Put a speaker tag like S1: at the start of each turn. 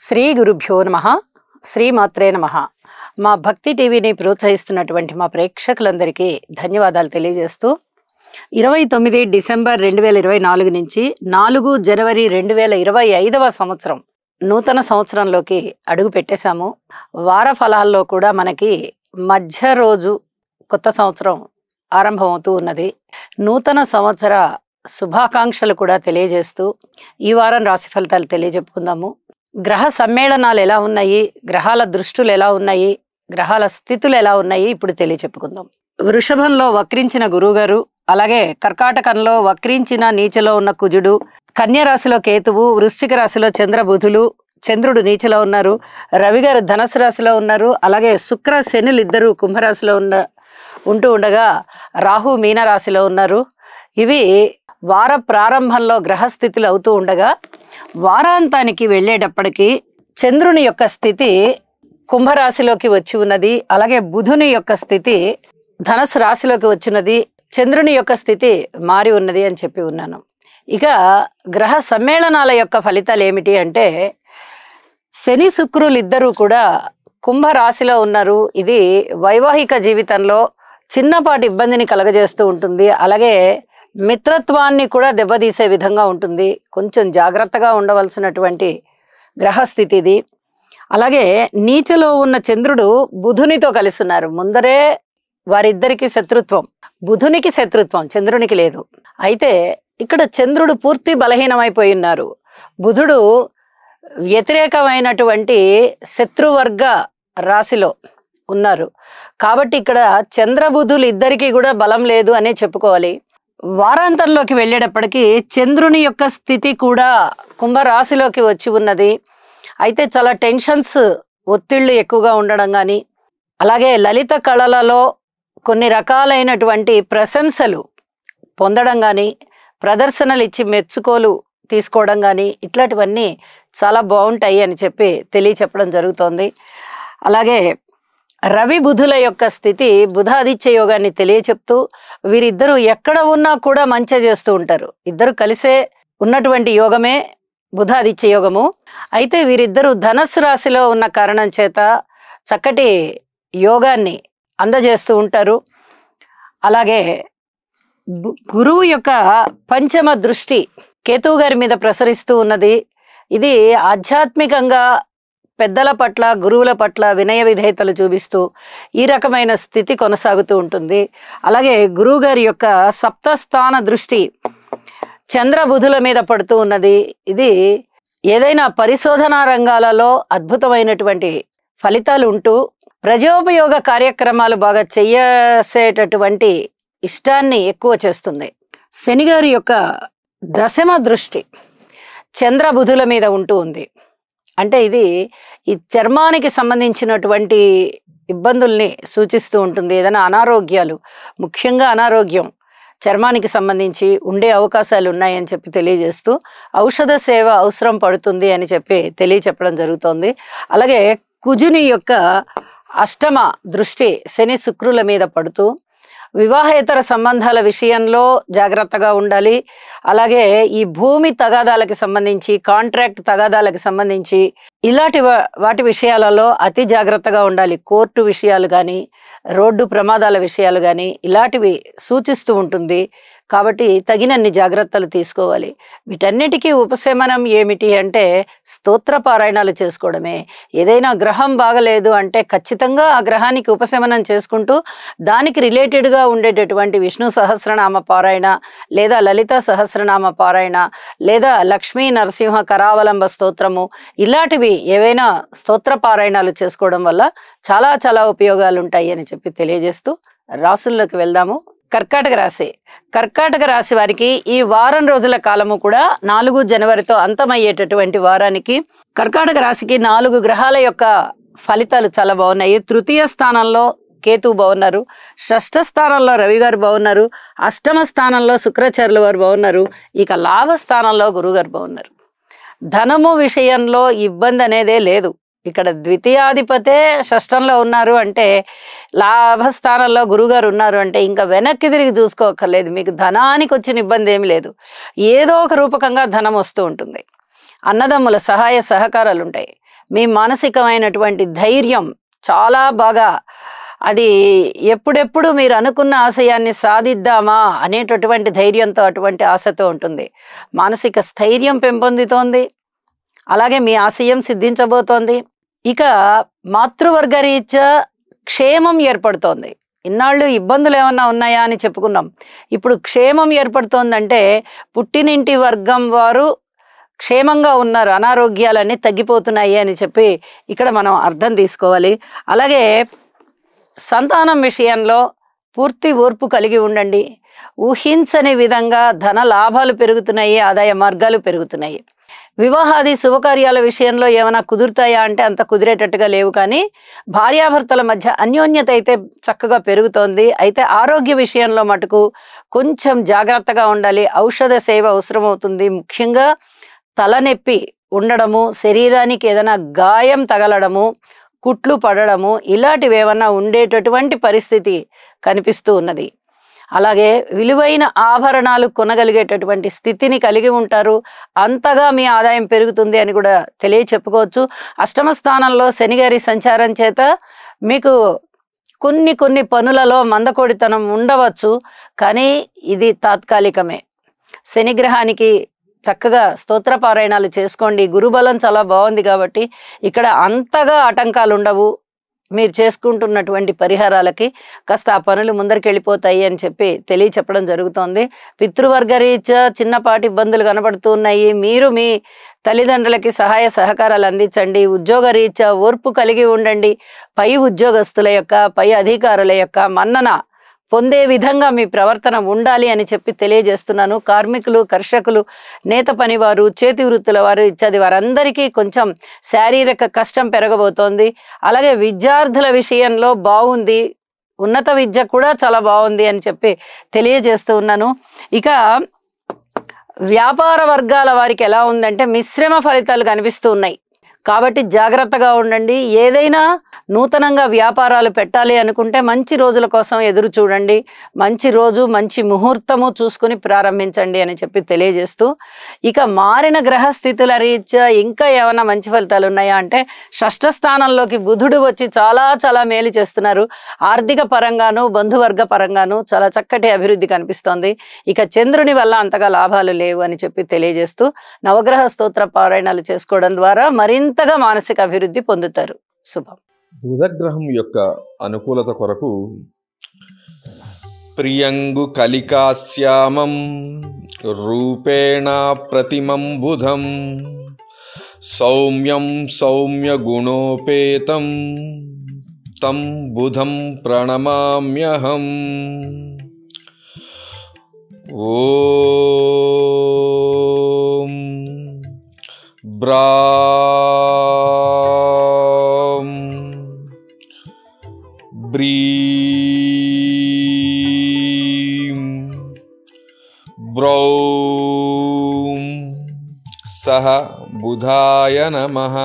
S1: శ్రీ గురుభ్యో నమః. శ్రీమాత్రే నమః. మా భక్తి టీవీని ప్రోత్సహిస్తున్నటువంటి మా ప్రేక్షకులందరికీ ధన్యవాదాలు తెలియజేస్తూ 29 డిసెంబర్ 2024 నుంచి 4 జనవరి 2025వ సంవత్సరం నూతన సంవత్సరంలోకి అడుగు పెట్టేశాము. వార ఫలాల్లో కూడా మనకి మధ్య రోజు కొత్త సంవత్సరం ఆరంభమవుతూ ఉన్నది. నూతన సంవత్సర శుభాకాంక్షలు కూడా తెలియజేస్తూ ఈ వారం రాశి ఫలితాలు తెలియజెప్పుకుందాము. గ్రహ సమ్మేళనాలు ఎలా ఉన్నాయి, గ్రహాల దృష్టులు ఎలా ఉన్నాయి, గ్రహాల స్థితులు ఎలా ఉన్నాయి ఇప్పుడు తెలియచెప్పుకుందాం. వృషభంలో వక్రించిన గురువుగారు, అలాగే కర్కాటకంలో వక్రించిన నీచలో ఉన్న కుజుడు, కన్య రాశిలో కేతువు, వృశ్చిక రాశిలో చంద్రబుధులు, చంద్రుడు నీచలో ఉన్నారు, రవి గారు ధనస్సు రాశిలో ఉన్నారు, అలాగే శుక్ర శనులు ఇద్దరు కుంభరాశిలో ఉంటూ ఉండగా రాహు మీనరాశిలో ఉన్నారు. ఇవి వార ప్రారంభంలో గ్రహస్థితులు అవుతూ ఉండగా వారాంతానికి వెళ్ళేటప్పటికి చంద్రుని యొక్క స్థితి కుంభరాశిలోకి వచ్చి ఉన్నది, అలాగే బుధుని యొక్క స్థితి ధనస్సు రాశిలోకి వచ్చినది, చంద్రుని యొక్క స్థితి మారి ఉన్నది అని చెప్పి ఉన్నాను. ఇక గ్రహ సమ్మేళనాల యొక్క ఫలితాలు ఏమిటి అంటే, శని శుక్రులు ఇద్దరూ కూడా కుంభరాశిలో ఉన్నారు. ఇది వైవాహిక జీవితంలో చిన్నపాటి ఇబ్బందిని కలగజేస్తూ ఉంటుంది, అలాగే మిత్రత్వాన్ని కూడా దెబ్బతీసే విధంగా ఉంటుంది. కొంచెం జాగ్రత్తగా ఉండవలసినటువంటి గ్రహస్థితి ఇది. అలాగే నీచలో ఉన్న చంద్రుడు బుధునితో కలిసి ఉన్నారు. ముందరే వారిద్దరికి శత్రుత్వం, బుధునికి శత్రుత్వం, చంద్రునికి లేదు. అయితే ఇక్కడ చంద్రుడు పూర్తి బలహీనమైపోయి ఉన్నారు, బుధుడు వ్యతిరేకమైనటువంటి శత్రువర్గ రాశిలో ఉన్నారు. కాబట్టి ఇక్కడ చంద్రబుధులు ఇద్దరికీ కూడా బలం లేదు అనే చెప్పుకోవాలి. వారాంతంలోకి వెళ్ళేటప్పటికీ చంద్రుని యొక్క స్థితి కూడా కుంభరాశిలోకి వచ్చి ఉన్నది. అయితే చాలా టెన్షన్స్, ఒత్తిళ్లు ఎక్కువగా ఉండడం కానీ, అలాగే లలిత కళలలో కొన్ని రకాలైనటువంటి ప్రశంసలు పొందడం కానీ, ప్రదర్శనలు ఇచ్చి మెచ్చుకోలు తీసుకోవడం కానీ, ఇట్లాంటివన్నీ చాలా బాగుంటాయి అని చెప్పి తెలియచెప్పడం జరుగుతోంది. అలాగే రవి బుధుల యొక్క స్థితి బుధాదిత్య యోగాన్ని తెలియచెప్తూ వీరిద్దరూ ఎక్కడ ఉన్నా కూడా మంచి చేస్తూ ఉంటారు. ఇద్దరు కలిసే ఉన్నటువంటి యోగమే బుధాదిత్య యోగము. అయితే వీరిద్దరూ ధనస్సు రాశిలో ఉన్న కారణం చేత చక్కటి యోగాన్ని అందజేస్తూ ఉంటారు. అలాగే గురువు యొక్క పంచమ దృష్టి కేతువు గారి మీద ప్రసరిస్తూ ఉన్నది. ఇది ఆధ్యాత్మికంగా పెద్దల పట్ల, గురువుల పట్ల వినయ విధేయతలు చూపిస్తూ ఈ రకమైన స్థితి కొనసాగుతూ ఉంటుంది. అలాగే గురువు గారి యొక్క సప్తస్థాన దృష్టి చంద్రబుధుల మీద పడుతూ ఉన్నది. ఇది ఏదైనా పరిశోధనా రంగాలలో అద్భుతమైనటువంటి ఫలితాలు ఉంటూ ప్రజోపయోగ కార్యక్రమాలు బాగా చేసేటటువంటి ఇష్టాన్ని ఎక్కువ చేస్తుంది. శనిగారి యొక్క దశమ దృష్టి చంద్రబుధుల మీద ఉంటూ ఉంది. అంటే ఇది ఈ చర్మానికి సంబంధించినటువంటి ఇబ్బందుల్ని సూచిస్తూ ఉంటుంది. ఏదైనా అనారోగ్యాలు, ముఖ్యంగా అనారోగ్యం చర్మానికి సంబంధించి ఉండే అవకాశాలు ఉన్నాయని చెప్పి తెలియజేస్తూ ఔషధ సేవ అవసరం పడుతుంది అని చెప్పి తెలియచెప్పడం జరుగుతోంది. అలాగే కుజుని యొక్క అష్టమ దృష్టి శని శుక్రుల మీద పడుతూ వివాహేతర సంబంధాల విషయంలో జాగ్రత్తగా ఉండాలి. అలాగే ఈ భూమి తగాదాలకు సంబంధించి, కాంట్రాక్ట్ తగాదాలకు సంబంధించి ఇలాంటి వాటి విషయాలలో అతి జాగ్రత్తగా ఉండాలి. కోర్టు విషయాలు కానీ, రోడ్డు ప్రమాదాల విషయాలు కానీ ఇలాంటివి సూచిస్తూ ఉంటుంది. కాబట్టి తగినన్ని జాగ్రత్తలు తీసుకోవాలి. వీటన్నిటికీ ఉపశమనం ఏమిటి అంటే స్తోత్ర పారాయణాలు చేసుకోవడమే. ఏదైనా గ్రహం బాగలేదు అంటే ఖచ్చితంగా ఆ గ్రహానికి ఉపశమనం చేసుకుంటూ దానికి రిలేటెడ్గా ఉండేటటువంటి విష్ణు సహస్రనామ పారాయణ, లేదా లలిత సహస్రనామ పారాయణ, లేదా లక్ష్మీ నరసింహ కరావలంబ స్తోత్రము, ఇలాంటివి ఏవైనా స్తోత్ర పారాయణాలు చేసుకోవడం వల్ల చాలా చాలా ఉపయోగాలు ఉంటాయి అని చెప్పి తెలియజేస్తూ రాసుల్లోకి వెళ్దాము. కర్కాటక రాశి. కర్కాటక రాశి వారికి ఈ వారం రోజుల కాలము కూడా 4 జనవరితో అంతమయ్యేటటువంటి వారానికి కర్కాటక రాశికి 4 గ్రహాల యొక్క ఫలితాలు చాలా బాగున్నాయి. తృతీయ స్థానంలో కేతువు బాగున్నారు, షష్ఠ స్థానంలో రవి గారు బాగున్నారు, అష్టమ స్థానంలో శుక్రాచార్యుల వారు బాగున్నారు, ఇక లాభ స్థానంలో గురువు గారు బాగున్నారు. ధనము విషయంలో ఇబ్బంది అనేదే లేదు. ఇక్కడ ద్వితీయాధిపతే షష్టంలో ఉన్నారు అంటే, లాభస్థానంలో గురువుగారు ఉన్నారు అంటే ఇంకా వెనక్కి తిరిగి చూసుకోకర్లేదు. మీకు ధనానికి వచ్చిన ఇబ్బంది ఏమి లేదు. ఏదో ఒక రూపకంగా ధనం వస్తూ ఉంటుంది. అన్నదమ్ముల సహాయ సహకారాలు ఉంటాయి. మీ మానసికమైనటువంటి ధైర్యం చాలా బాగా అది ఎప్పుడెప్పుడు మీరు అనుకున్న ఆశయాన్ని సాధిద్దామా అనేటటువంటి ధైర్యంతో అటువంటి ఆశతో ఉంటుంది. మానసిక స్థైర్యం పెంపొందుతోంది. అలాగే మీ ఆశయం సిద్ధించబోతోంది. ఇక మాతృవర్గ రీత్యా క్షేమం ఏర్పడుతోంది. ఇన్నాళ్ళు ఇబ్బందులు ఏమన్నా ఉన్నాయా అని చెప్పుకున్నాం. ఇప్పుడు క్షేమం ఏర్పడుతోందంటే పుట్టినింటి వర్గం వారు క్షేమంగా ఉన్నారు, అనారోగ్యాలన్నీ తగ్గిపోతున్నాయి అని చెప్పి ఇక్కడ మనం అర్థం తీసుకోవాలి. అలాగే సంతానం విషయంలో పూర్తి ఓర్పు కలిగి ఉండండి. ఊహించని విధంగా ధన లాభాలు పెరుగుతున్నాయి, ఆదాయ మార్గాలు పెరుగుతున్నాయి. వివాహాది శుభకార్యాల విషయంలో ఏమైనా కుదురుతాయా అంటే అంత కుదిరేటట్టుగా లేవు, కానీ భార్యాభర్తల మధ్య అన్యోన్యత అయితే చక్కగా పెరుగుతోంది. అయితే ఆరోగ్య విషయంలో మటుకు కొంచెం జాగ్రత్తగా ఉండాలి. ఔషధ సేవ అవసరమవుతుంది. ముఖ్యంగా తలనొప్పి ఉండడము, శరీరానికి ఏదైనా గాయం తగలడము, కుట్లు పడడము ఇలాంటివి ఏమన్నా ఉండేటటువంటి పరిస్థితి కనిపిస్తూ ఉన్నది. అలాగే విలువైన ఆభరణాలు కొనగలిగేటటువంటి స్థితిని కలిగి ఉంటారు. అంతగా మీ ఆదాయం పెరుగుతుంది అని కూడా చెప్పుకోవచ్చు. అష్టమ స్థానంలో శనిగారి సంచారం చేత మీకు కొన్ని పనులలో మందకొడితనం ఉండవచ్చు, కానీ ఇది తాత్కాలికమే. శనిగ్రహానికి చక్కగా స్తోత్రపారాయణాలు చేసుకోండి. గురుబలం చాలా బాగుంది కాబట్టి ఇక్కడ అంతగా ఆటంకాలు ఉండవు. మీరు చేసుకుంటున్నటువంటి పరిహారాలకి కాస్త ఆ పనులు ముందరికి వెళ్ళిపోతాయి అని చెప్పి చెప్పడం జరుగుతోంది. పితృవర్గ రీత్యా చిన్నపాటి ఇబ్బందులు కనబడుతూ ఉన్నాయి. మీరు మీ తల్లిదండ్రులకి సహాయ సహకారాలు అందించండి. ఉద్యోగ రీత్యా ఓర్పు కలిగి ఉండండి. పై ఉద్యోగస్తుల యొక్క, పై అధికారుల యొక్క మన్నన పొందే విధంగా మీ ప్రవర్తన ఉండాలి అని చెప్పి తెలియజేస్తున్నాను. కార్మికులు, కర్షకులు, నేత పనివారు, చేతి వృత్తుల వారు ఇత్యాది వారందరికీ కొంచెం శారీరక కష్టం పెరగబోతోంది. అలాగే విద్యార్థుల విషయంలో బాగుంది, ఉన్నత విద్య కూడా చాలా బాగుంది అని చెప్పి తెలియజేస్తూ ఉన్నాను. ఇక వ్యాపార వర్గాల వారికి ఎలా ఉందంటే మిశ్రమ ఫలితాలు కనిపిస్తూ ఉన్నాయి. కాబట్టి జాగ్రత్తగా ఉండండి. ఏదైనా నూతనంగా వ్యాపారాలు పెట్టాలి అనుకుంటే మంచి రోజుల కోసం ఎదురు చూడండి. మంచి రోజు, మంచి ముహూర్తము చూసుకుని ప్రారంభించండి అని చెప్పి తెలియజేస్తూ, ఇక మారిన గ్రహస్థితుల రీత్యా ఇంకా ఏమైనా మంచి ఫలితాలు ఉన్నాయా అంటే షష్ఠ స్థానంలోకి బుధుడు వచ్చి చాలా మేలు చేస్తున్నారు. ఆర్థిక పరంగాను, బంధువర్గ పరంగాను చాలా చక్కటి అభివృద్ధి కనిపిస్తోంది. ఇక చంద్రుని వల్ల అంతగా లాభాలు లేవు అని చెప్పి తెలియజేస్తూ నవగ్రహ స్తోత్ర పారాయణాలు చేసుకోవడం ద్వారా మరింతగా మానసిక అభివృద్ధి పొందుతారు. శుభం.
S2: బుధగ్రహం యొక్క అనుకూలత కొరకు ప్రియంగు కలికాశ్యామం రూపేణ ప్రతిమం బుధం సౌమ్యం సౌమ్య గుణోపేతం తం బుధం ప్రణమామ్యహం. ఓం బ్రాం బ్రీం బ్రౌం సహ బుధాయ నమః.